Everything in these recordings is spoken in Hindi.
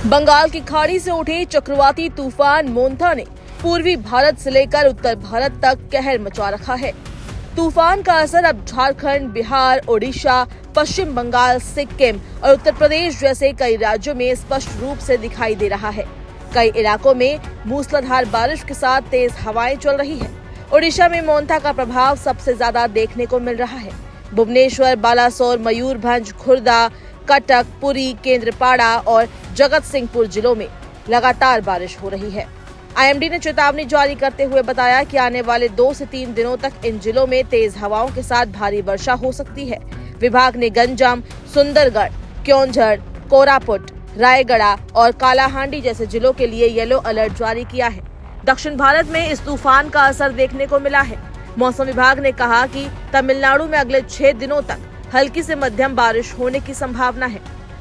बंगाल की खाड़ी से उठे चक्रवाती तूफान मोंथा ने पूर्वी भारत से लेकर उत्तर भारत तक कहर मचा रखा है। तूफान का असर अब झारखंड, बिहार, ओडिशा, पश्चिम बंगाल, सिक्किम और उत्तर प्रदेश जैसे कई राज्यों में स्पष्ट रूप से दिखाई दे रहा है। कई इलाकों में मूसलाधार बारिश के साथ तेज हवाएं चल रही है। ओडिशा में मोंथा का प्रभाव सबसे ज्यादा देखने को मिल रहा है। भुवनेश्वर, बालासोर, मयूरभंज, खुर्दा, कटक, पुरी, केंद्रपाड़ा और जगत सिंहपुर जिलों में लगातार बारिश हो रही है। आईएमडी ने चेतावनी जारी करते हुए बताया कि आने वाले 2 से 3 दिनों तक इन जिलों में तेज हवाओं के साथ भारी वर्षा हो सकती है। विभाग ने गंजाम, सुंदरगढ़, क्योंझर, कोरापुट, रायगढ़ और कालाहांडी जैसे जिलों के लिए येलो अलर्ट जारी किया है। दक्षिण भारत में इस तूफान का असर देखने को मिला है। मौसम विभाग ने कहा कि तमिलनाडु में अगले 6 दिनों तक हल्की से मध्यम बारिश होने की संभावना है।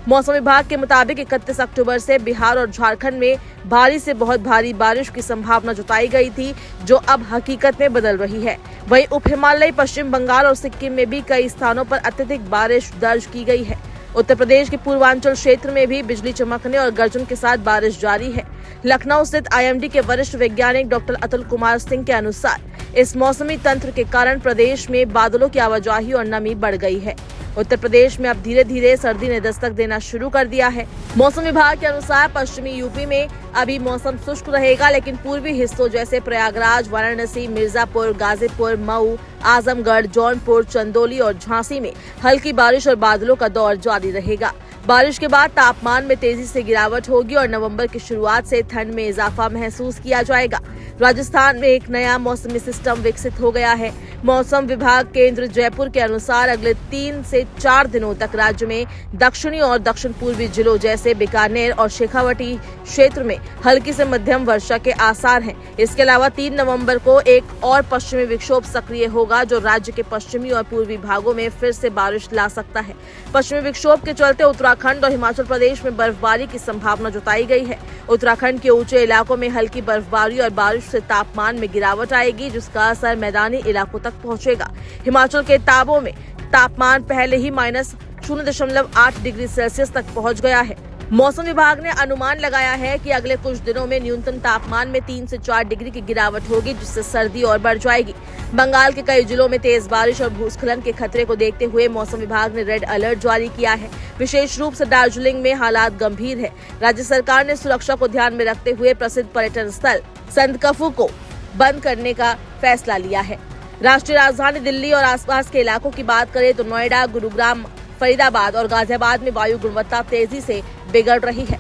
मौसम विभाग के मुताबिक 31 अक्टूबर से बिहार और झारखंड में भारी से बहुत भारी बारिश की संभावना जताई गई थी, जो अब हकीकत में बदल रही है। वहीं उप हिमालयी पश्चिम बंगाल और सिक्किम में भी कई स्थानों पर अत्यधिक बारिश दर्ज की गई है। उत्तर प्रदेश के पूर्वांचल क्षेत्र में भी बिजली चमकने और गर्जन के साथ बारिश जारी है। लखनऊ स्थित आईएमडी के वरिष्ठ वैज्ञानिक डॉक्टर अतुल कुमार सिंह के अनुसार इस मौसमी तंत्र के कारण प्रदेश में बादलों की आवाजाही और नमी बढ़ गई है। उत्तर प्रदेश में अब धीरे धीरे सर्दी ने दस्तक देना शुरू कर दिया है। मौसम विभाग के अनुसार पश्चिमी यूपी में अभी मौसम शुष्क रहेगा, लेकिन पूर्वी हिस्सों जैसे प्रयागराज, वाराणसी, मिर्जापुर, गाजीपुर, मऊ, आजमगढ़, जौनपुर, चंदौली और झांसी में हल्की बारिश और बादलों का दौर जारी रहेगा। बारिश के बाद तापमान में तेजी से गिरावट होगी और नवंबर की शुरुआत से ठंड में इजाफा महसूस किया जाएगा। राजस्थान में एक नया मौसमी सिस्टम विकसित हो गया है। मौसम विभाग केंद्र जयपुर के अनुसार अगले 3 से 4 दिनों तक राज्य में दक्षिणी और दक्षिण पूर्वी जिलों जैसे बीकानेर और शेखावटी क्षेत्र में हल्की से मध्यम वर्षा के आसार हैं। इसके अलावा 3 नवंबर को एक और पश्चिमी विक्षोभ सक्रिय होगा, जो राज्य के पश्चिमी और पूर्वी भागों में फिर से बारिश ला सकता है। पश्चिमी विक्षोभ के चलते उत्तराखंड और हिमाचल प्रदेश में बर्फबारी की संभावना जताई गई है। उत्तराखंड के ऊंचे इलाकों में हल्की बर्फबारी और बारिश से तापमान में गिरावट आएगी, जिसका असर मैदानी इलाकों तक पहुंचेगा। हिमाचल के ताबों में तापमान पहले ही -0.8 डिग्री सेल्सियस तक पहुंच गया है। मौसम विभाग ने अनुमान लगाया है कि अगले कुछ दिनों में न्यूनतम तापमान में 3 से 4 डिग्री की गिरावट होगी, जिससे सर्दी और बढ़ जाएगी। बंगाल के कई जिलों में तेज बारिश और भूस्खलन के खतरे को देखते हुए मौसम विभाग ने रेड अलर्ट जारी किया है। विशेष रूप से दार्जिलिंग में हालात गंभीर है। राज्य सरकार ने सुरक्षा को ध्यान में रखते हुए प्रसिद्ध पर्यटन स्थल संदकफू को बंद करने का फैसला लिया है। राष्ट्रीय राजधानी दिल्ली और आसपास के इलाकों की बात करें तो नोएडा, गुरुग्राम, फरीदाबाद और गाजियाबाद में वायु गुणवत्ता तेजी से बिगड़ रही है।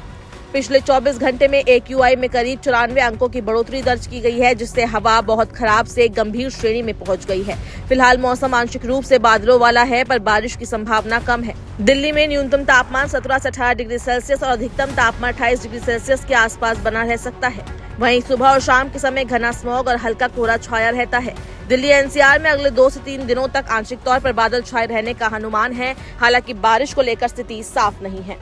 पिछले 24 घंटे में AQI में करीब 94 अंकों की बढ़ोतरी दर्ज की गई है, जिससे हवा बहुत खराब से गंभीर श्रेणी में पहुंच गई है। फिलहाल मौसम आंशिक रूप से बादलों वाला है, पर बारिश की संभावना कम है। दिल्ली में न्यूनतम तापमान 17 से 18 डिग्री सेल्सियस और अधिकतम तापमान 28 डिग्री सेल्सियस के आसपास बना रह सकता है। वहीं सुबह और शाम के समय घना स्मॉग और हल्का कोहरा छाया रहता है। दिल्ली NCR में अगले 2 से 3 दिनों तक आंशिक तौर पर बादल छाए रहने का अनुमान है। हालांकि बारिश को लेकर स्थिति साफ नहीं है।